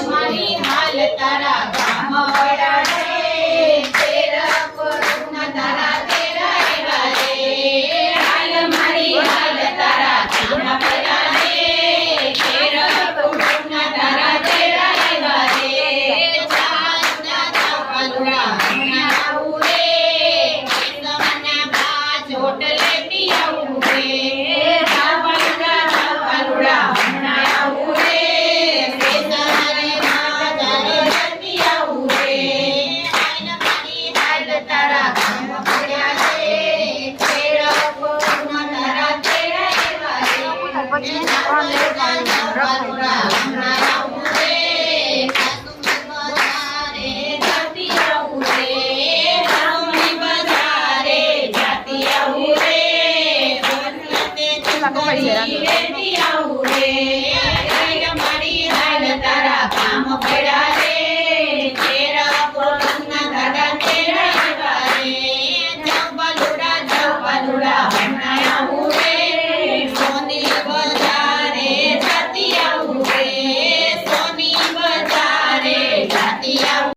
મારી હાલ તારા ગામ વડા રે તેરા કરુણા તારા તેરા એવા રે હાલ મારી હાલ તારા ગામ વડા રે તેરા કરુણા તારા તેરા એવા રે ચાંદા ચાપલુડા હમણાં આવું રે સમના બા ચોટલે પિયાવું રે ચાપલુડા ચાપલુડા હમણાં આવું રે તારા કામ પડ્યા રે